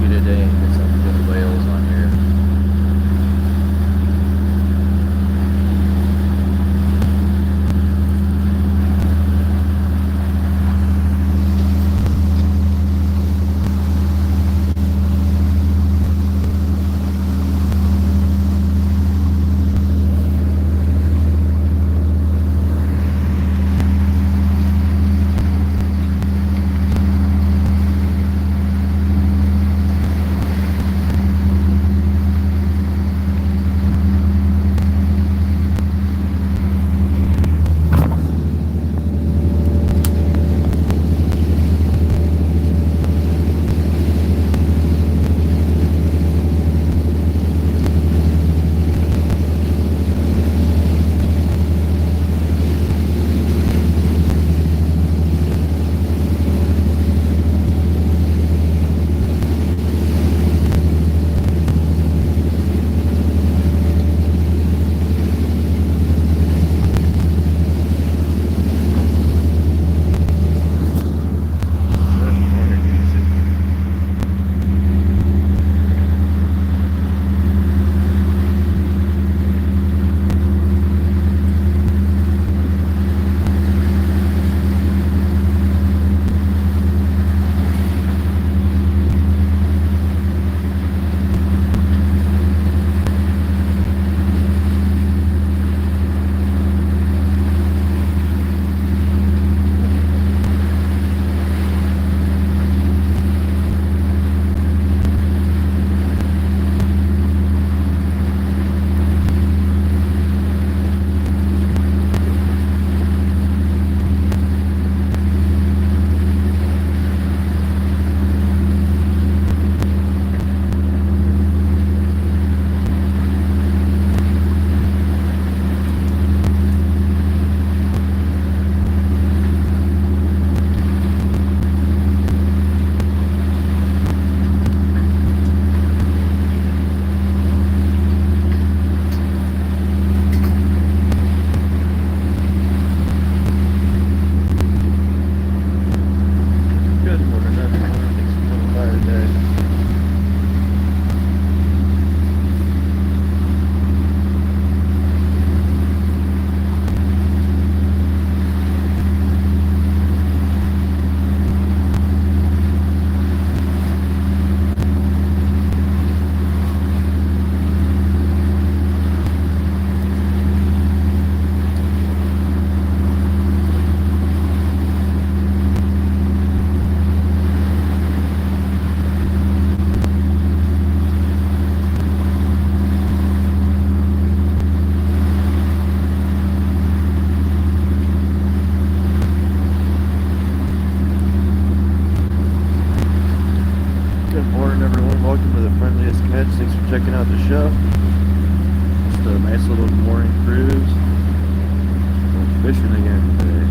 maybe today and get some good whales on here. Thanks for checking out the show. Just a nice little morning cruise. Going fishing again today.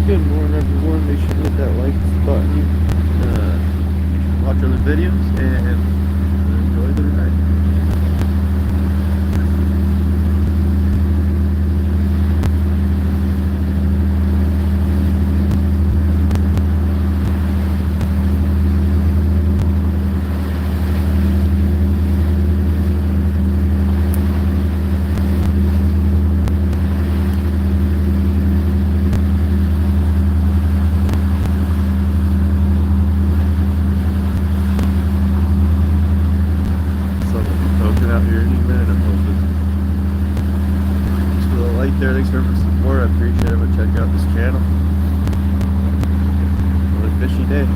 Good morning, everyone. Make sure to hit that like button, watch other videos, and enjoy the ride. Out here any minute, I'm hoping. Just a little light there. Thanks for the support. I appreciate it. But check out this channel. Really fishy day.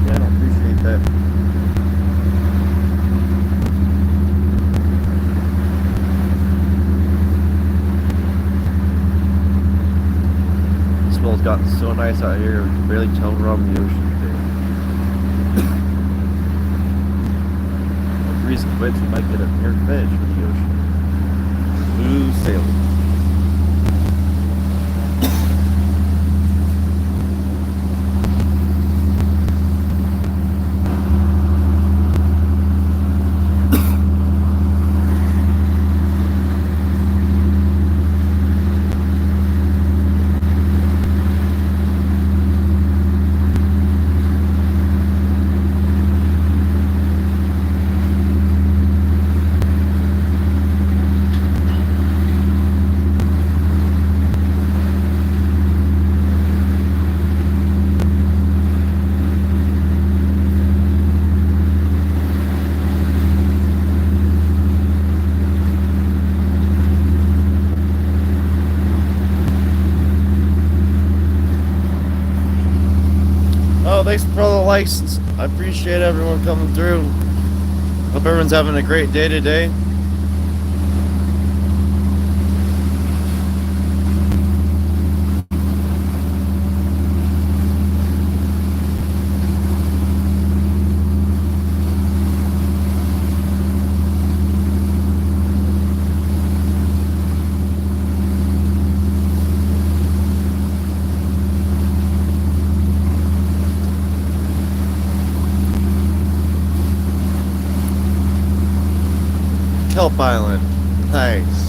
Yeah, I don't appreciate that. The smell's gotten so nice out here, we can barely tell we're on the ocean today. The breeze quits, we might get a near finish for the ocean. Smooth sailing. Oh, thanks for all the likes. I appreciate everyone coming through. Hope everyone's having a great day today. Kelp Island. Nice.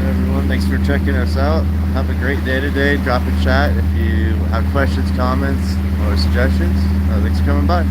everyone. Thanks for checking us out. Have a great day today. Drop a chat if you have questions, comments, or suggestions. Thanks for coming by.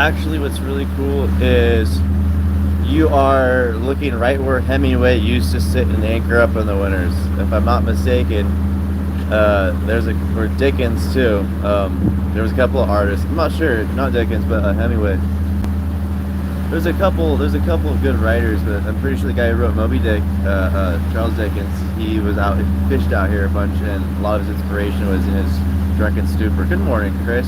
actually, what's really cool is you are looking right where Hemingway used to sit and anchor up in the winters. If I'm not mistaken, or Dickens too. There was a couple of artists. I'm not sure, not Dickens, but Hemingway. There's a couple of good writers, but I'm pretty sure the guy who wrote Moby Dick, Charles Dickens, he fished out here a bunch, and a lot of his inspiration was in his drunken stupor. Good morning, Chris.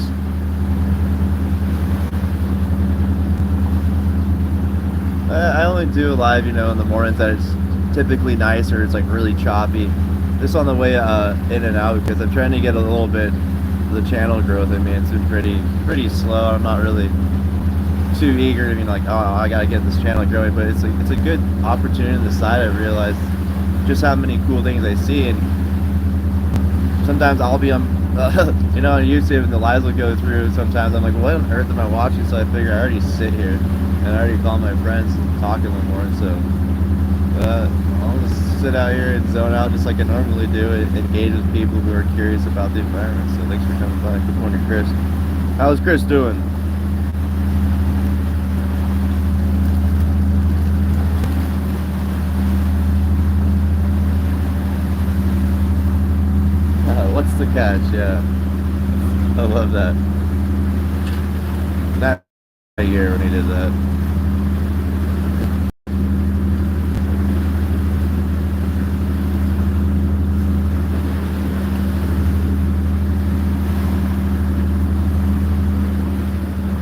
I only do live, in the mornings that it's typically nice or it's like really choppy. Just on the way in and out, because I'm trying to get a little bit of the channel growth. I mean, it's been pretty slow. I'm not really too eager to be like, oh, I gotta get this channel growing, but it's a good opportunity on the side. I realized just how many cool things I see, and sometimes I'll be on on YouTube and the lives will go through. Sometimes I'm like, what on earth am I watching? So I figure I already sit here and I already call my friends and talk to them more, so I'll just sit out here and zone out just like I normally do, and engage with people who are curious about the environment. So thanks for coming by. Good morning, Chris. How's Chris doing? What's the catch? Yeah, I love that. That year when he did that.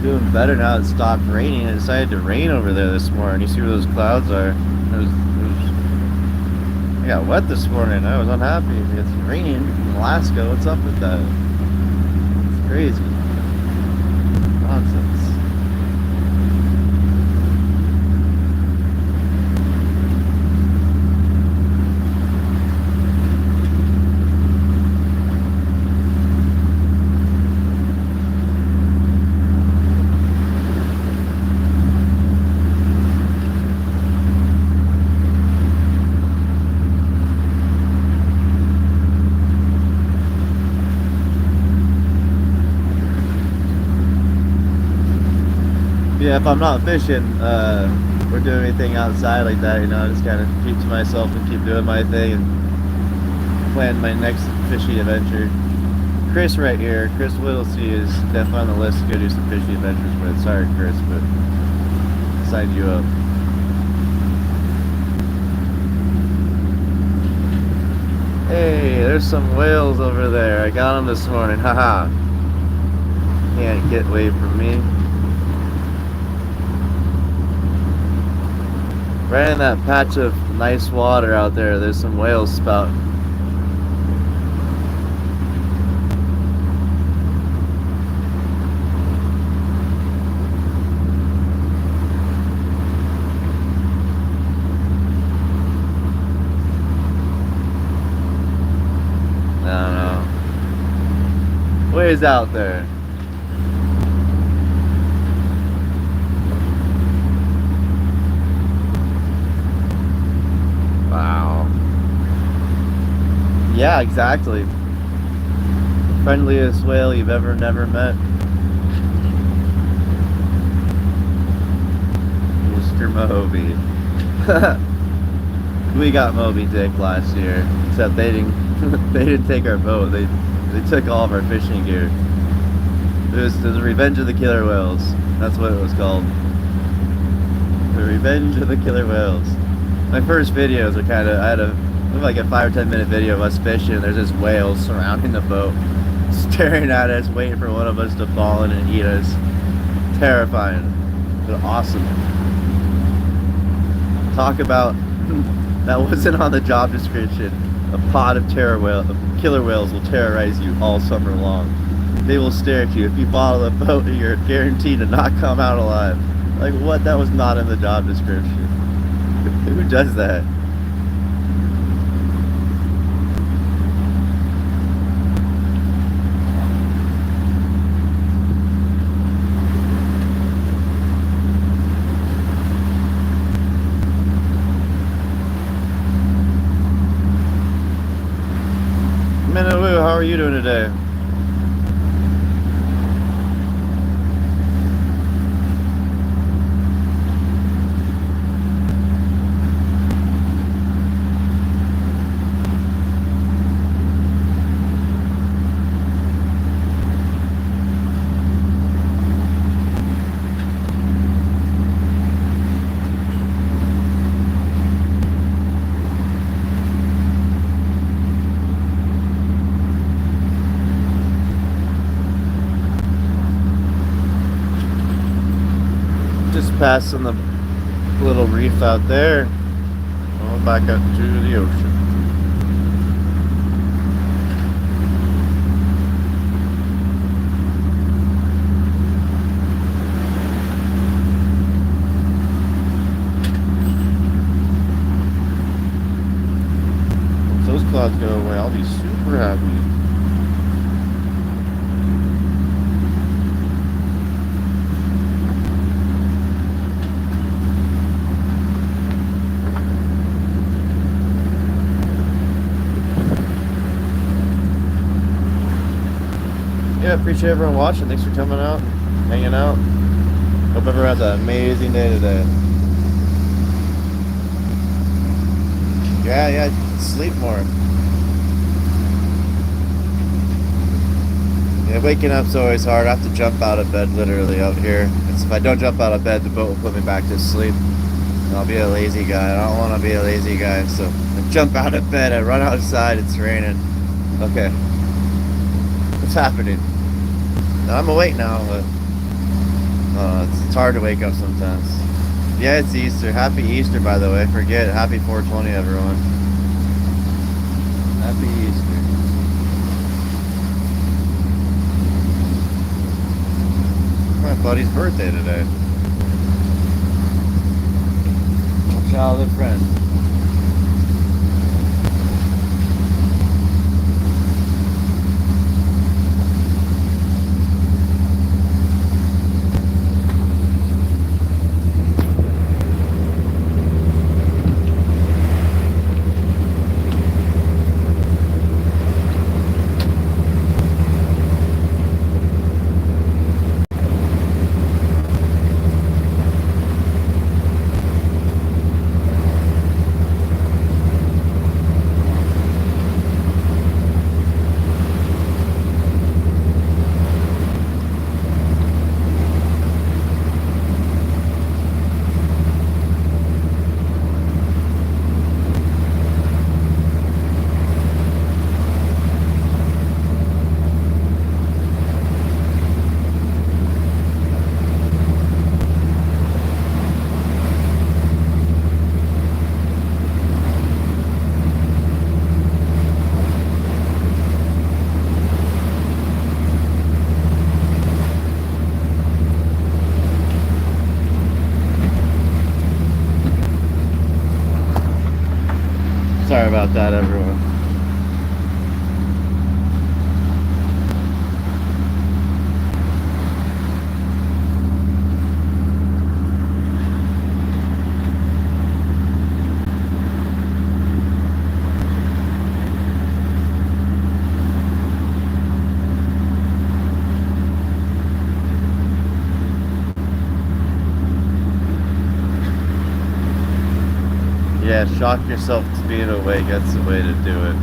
Doing better now it stopped raining. It decided to rain over there this morning. You see where those clouds are? I got wet this morning. I was unhappy. It's raining in Alaska. What's up with that? It's crazy. Nonsense. Yeah, if I'm not fishing or doing anything outside like that, I just kind of keep to myself and keep doing my thing and plan my next fishing adventure. Chris right here, Chris Whittlesey is definitely on the list to go do some fishing adventures with. Sorry, Chris, but I'll sign you up. Hey, there's some whales over there. I got them this morning. Haha. Can't get away from me. Right in that patch of nice water out there, there's some whales spouting. I don't know. Ways out there. Wow. Yeah, exactly. Friendliest whale you've never met. Mr. Moby. We got Moby Dick last year, except they didn't take our boat. They took all of our fishing gear. It was the Revenge of the Killer Whales. That's what it was called. The Revenge of the Killer Whales. My first videos are I had like a 5 or 10 minute video of us fishing. There's just whales surrounding the boat, staring at us, waiting for one of us to fall in and eat us. Terrifying, but awesome. Talk about, that wasn't on the job description. A pod of killer whales will terrorize you all summer long. They will stare at you. If you follow the boat, you're guaranteed to not come out alive. Like what? That was not in the job description. Who does that? Minawoo, how are you doing today? passing the little reef out there. Going back out to the ocean. Once those clouds go away, I'll be super happy. Yeah, appreciate everyone watching. Thanks for coming out, hanging out. Hope everyone has an amazing day today. Yeah, sleep more. Yeah, waking up's always hard. I have to jump out of bed literally out here. If I don't jump out of bed, the boat will put me back to sleep. And I'll be a lazy guy. I don't want to be a lazy guy, so I jump out of bed. I run outside. It's raining. Okay. What's happening? I'm awake now, but it's hard to wake up sometimes. Yeah, it's Easter. Happy Easter, by the way. Forget it. Happy 420, everyone. Happy Easter. My buddy's birthday today. Childhood friend. Sorry about that, everyone. Yeah, shock yourself to being awake. That's the way to do it.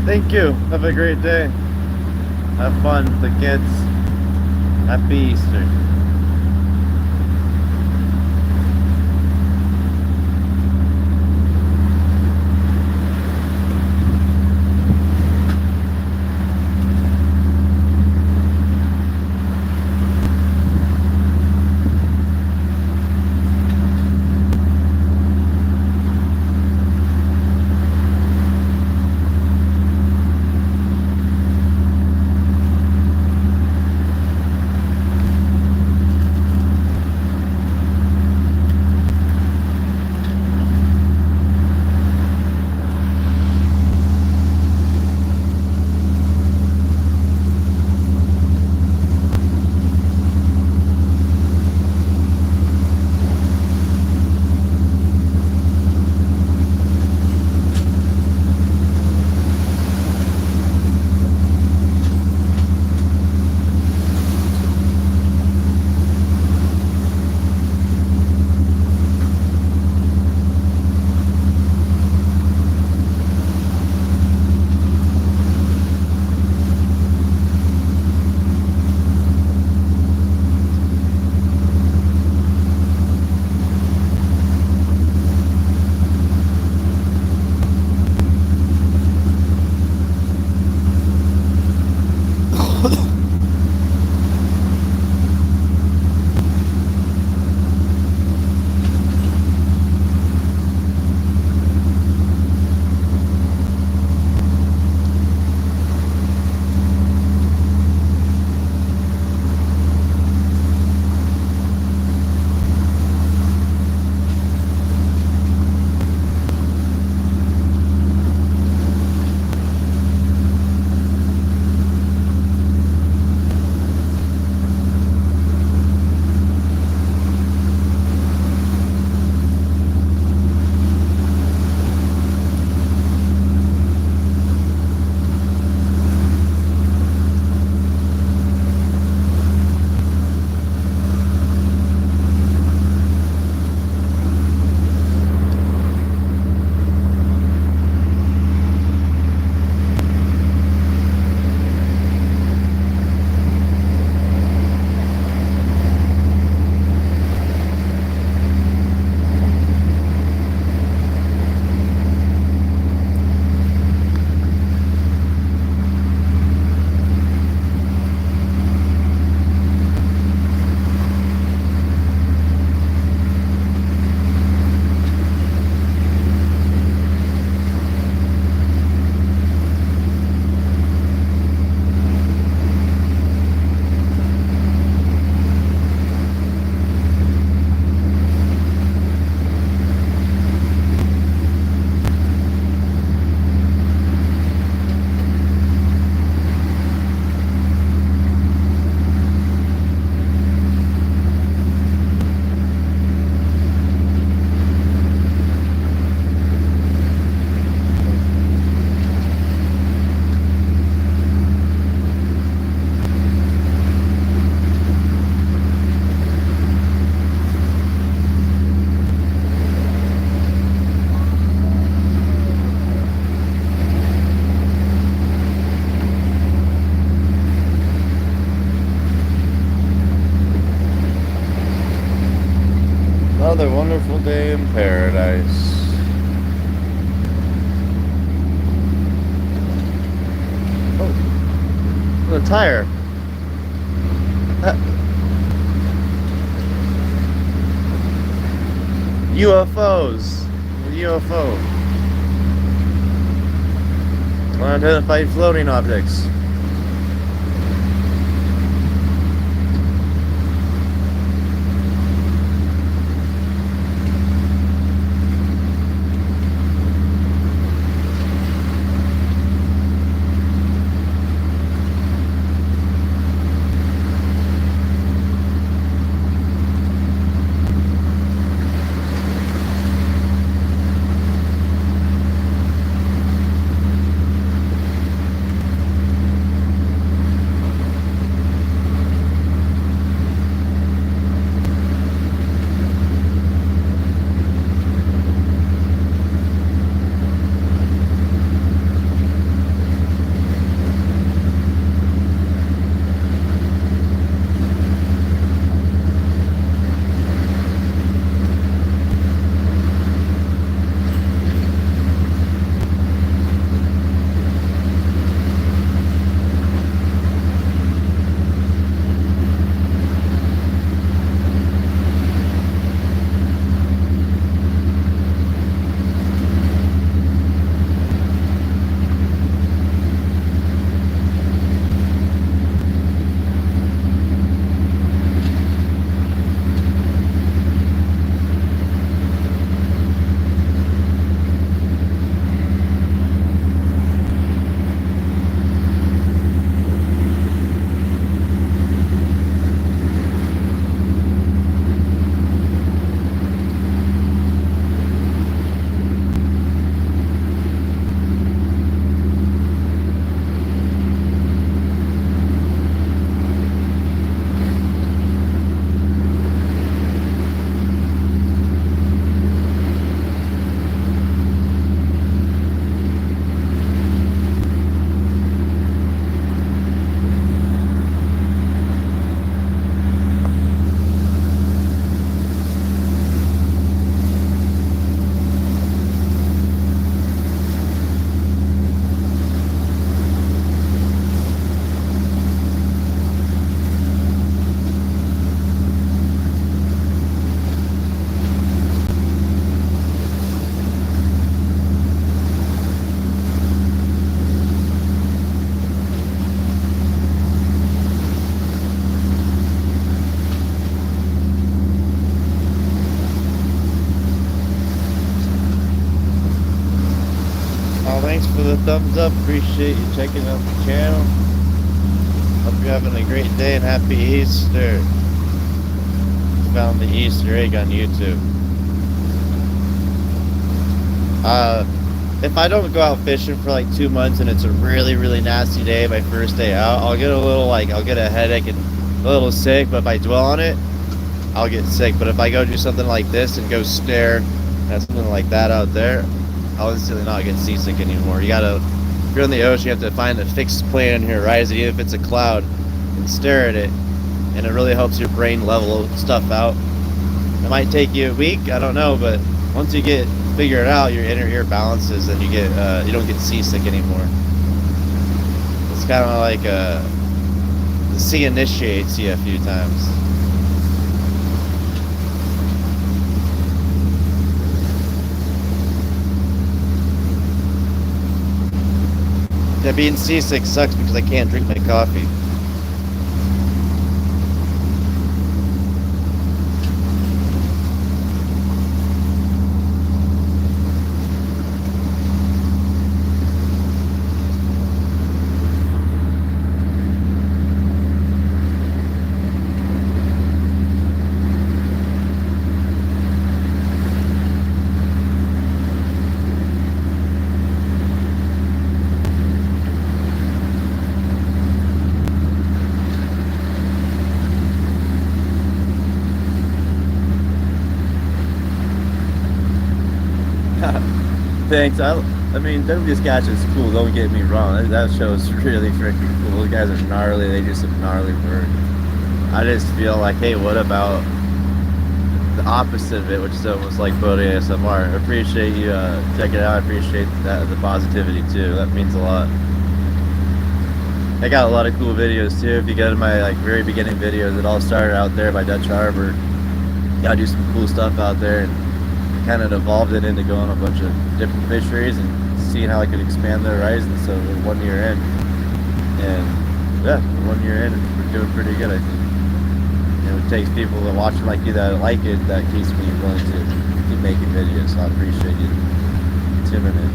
Thank you. Have a great day. Have fun with the kids. Happy Easter. Another wonderful day in paradise. Oh, the tire. UFOs. UFO. Unidentified floating objects. Thanks for the thumbs up. Appreciate you checking out the channel. Hope you're having a great day and happy Easter. Found the Easter egg on YouTube. If I don't go out fishing for like 2 months and it's a really, really nasty day, my first day out, I'll get a little I'll get a headache and a little sick, but if I dwell on it, I'll get sick. But if I go do something like this and go stare at something like that out there, I'll instantly not get seasick anymore. You gotta, if you're in the ocean, you have to find a fixed plane in your horizon, even if it's a cloud, and stare at it. And it really helps your brain level stuff out. It might take you a week, I don't know, but once you figure it out, your inner ear balances, and you don't get seasick anymore. It's kind of like the sea initiates you a few times. Yeah, being seasick sucks because I can't drink my coffee. Thanks. I mean, WS Catch is cool. Don't get me wrong. That show is really freaking cool. Those guys are gnarly. They do some gnarly work. I just feel like, hey, what about the opposite of it, which is almost like boat ASMR. I appreciate you checking it out. I appreciate that, the positivity too. That means a lot. I got a lot of cool videos too. If you go to my like very beginning videos, it all started out there by Dutch Harbor. Got to do some cool stuff out there, and kind of evolved it into going on a bunch of different fisheries and seeing how I could expand the horizon. So we're 1 year in, and yeah, we're 1 year in, and we're doing pretty good, I think. It takes people to watch like you that like it that keeps me willing to keep making videos. So I appreciate you tuning in.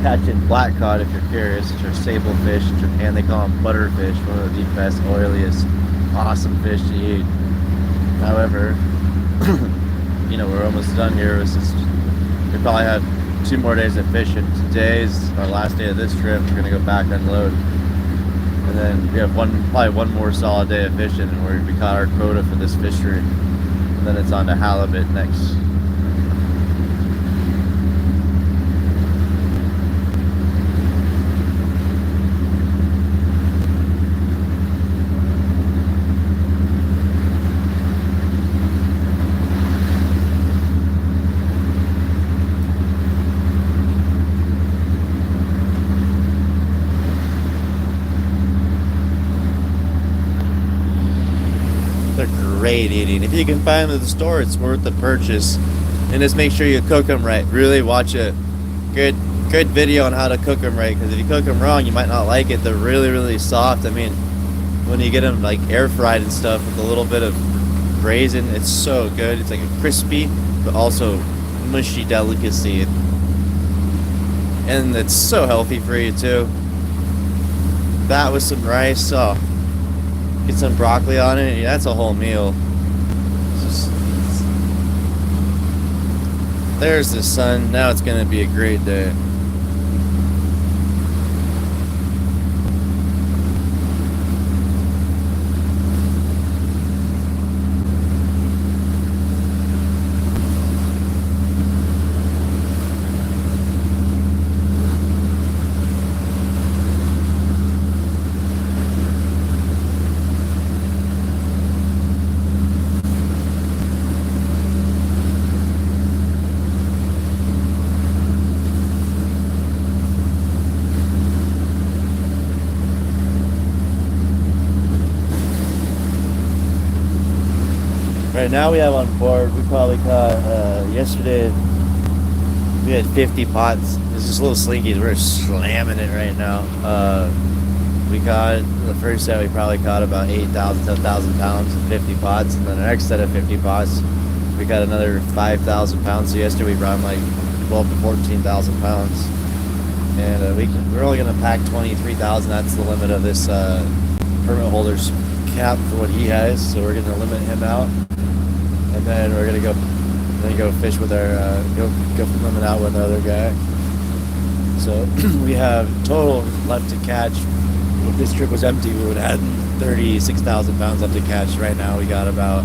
Catching black cod, if you're curious, it's your staple fish. In Japan they call them butterfish, one of the best, oiliest, awesome fish to eat. However, we're almost done here. We probably have 2 more days of fishing. Today's our last day of this trip. We're gonna go back unload. And then we have probably one more solid day of fishing, and we caught our quota for this fishery. And then it's on to halibut next. Great eating. If you can find them at the store, it's worth the purchase. And just make sure you cook them right. Really watch a good video on how to cook them right, because if you cook them wrong, you might not like it. They're really soft. I mean, when you get them like air fried and stuff with a little bit of braising, it's so good. It's like a crispy but also mushy delicacy, and it's so healthy for you too. That with some rice, oh, get some broccoli on it, yeah, that's a whole meal. There's the sun. Now it's gonna be a great day. Right now we have on board, we probably caught, yesterday, we had 50 pots. It's just little slinkies, we're slamming it right now. We caught, the first set we probably caught about 8,000, 10,000 pounds in 50 pots, and then the next set of 50 pots, we got another 5,000 pounds. So yesterday we brought like 12 to 14,000 pounds. And we're only gonna pack 23,000, that's the limit of this permit holder's cap for what he has, so we're gonna limit him out. And then we're gonna go fish with our go limit out with our other guy. So we have total left to catch. If this trip was empty, we would have had 36,000 pounds left to catch. Right now we got about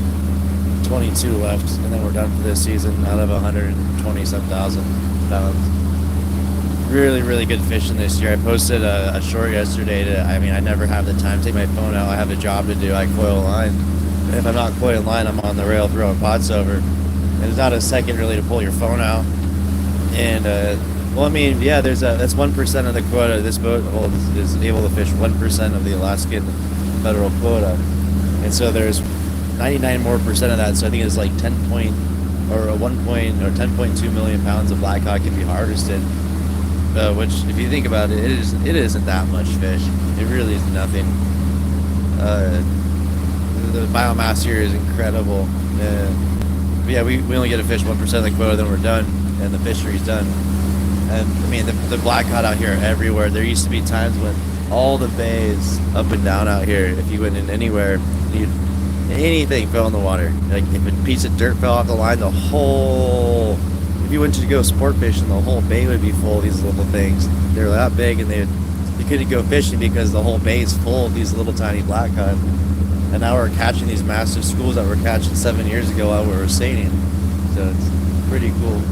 22 left, and then we're done for this season out of 120 some thousand pounds. Really good fishing this year. I posted a short yesterday. I never have the time to take my phone out. I have a job to do. I coil line. And if I'm not coiling line, I'm on the rail throwing pots over. And there's not a second really to pull your phone out. And that's 1% of the quota. This boat is able to fish 1% of the Alaskan federal quota. And so there's 99% more of that. So I think it's like 10.2 million pounds of black cod can be harvested. Which, if you think about it, it isn't that much fish. It really is nothing. The biomass here is incredible. But yeah, we only get to fish 1% of the quota, then we're done, and the fishery's done. And the black cod out here are everywhere. There used to be times when all the bays up and down out here, if you went in anywhere, anything fell in the water. Like if a piece of dirt fell off the line, if you went to go sport fishing, the whole bay would be full of these little things. They're that big, and you couldn't go fishing because the whole bay is full of these little tiny black cod. And now we're catching these massive schools that we're catching 7 years ago while we were seining. So it's pretty cool.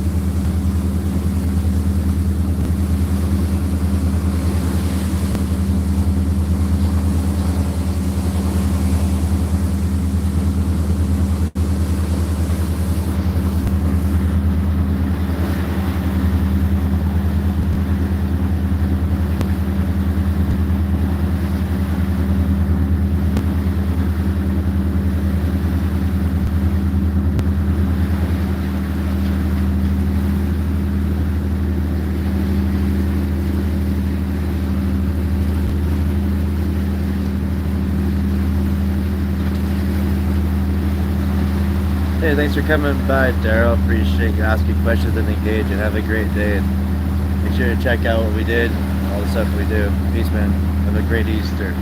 Hey, thanks for coming by, Daryl. Appreciate you asking questions and engage, and have a great day. And make sure to check out what we did, all the stuff we do. Peace, man. Have a great Easter.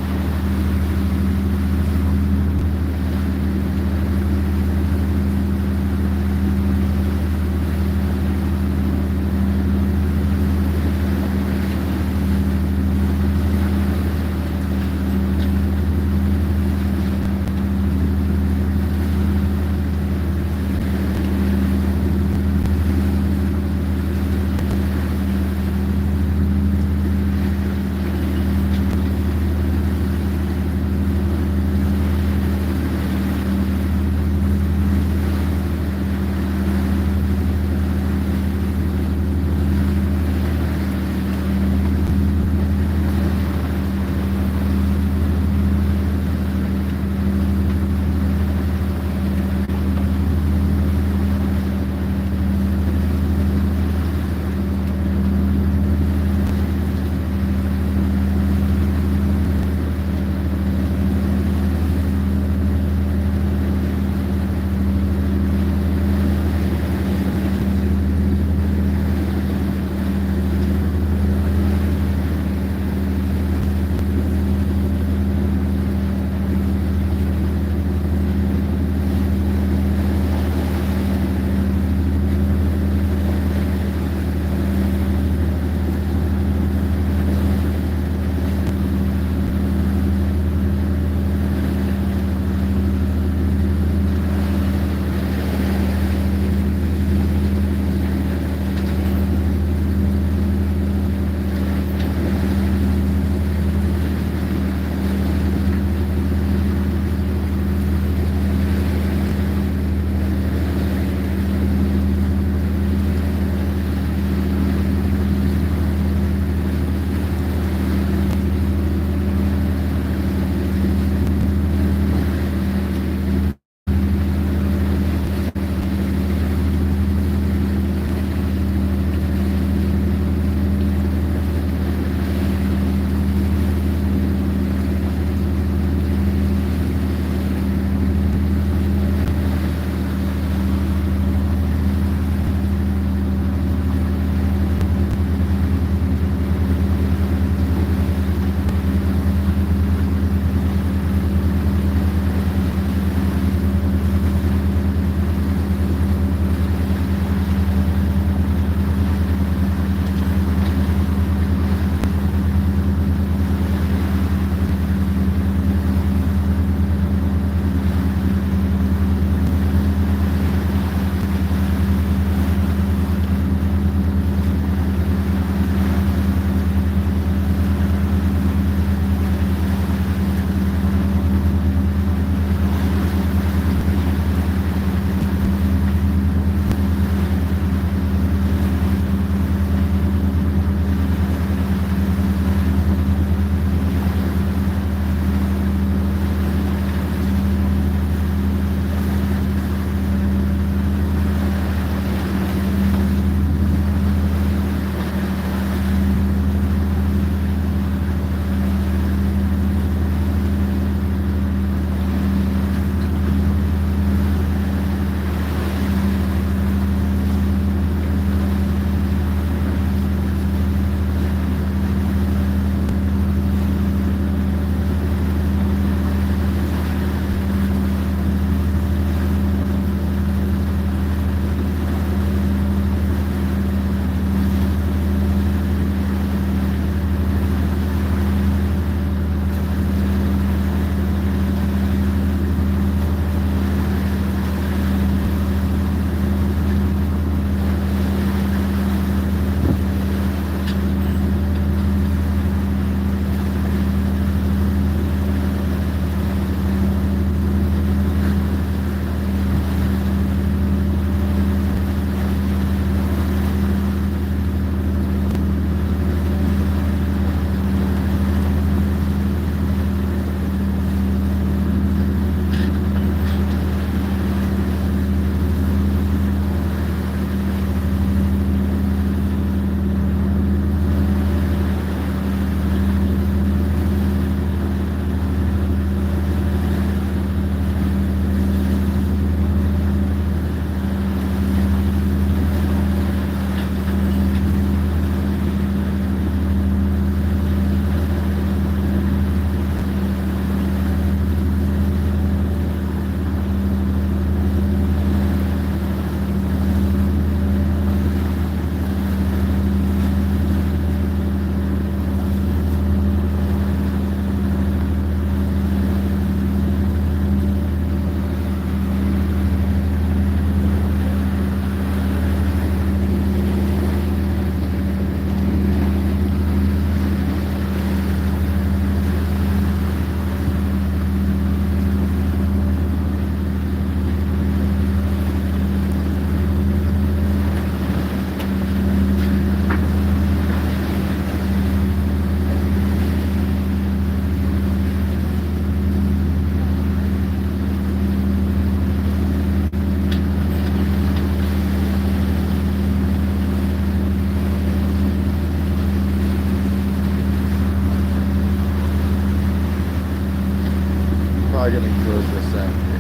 are getting close to 1%.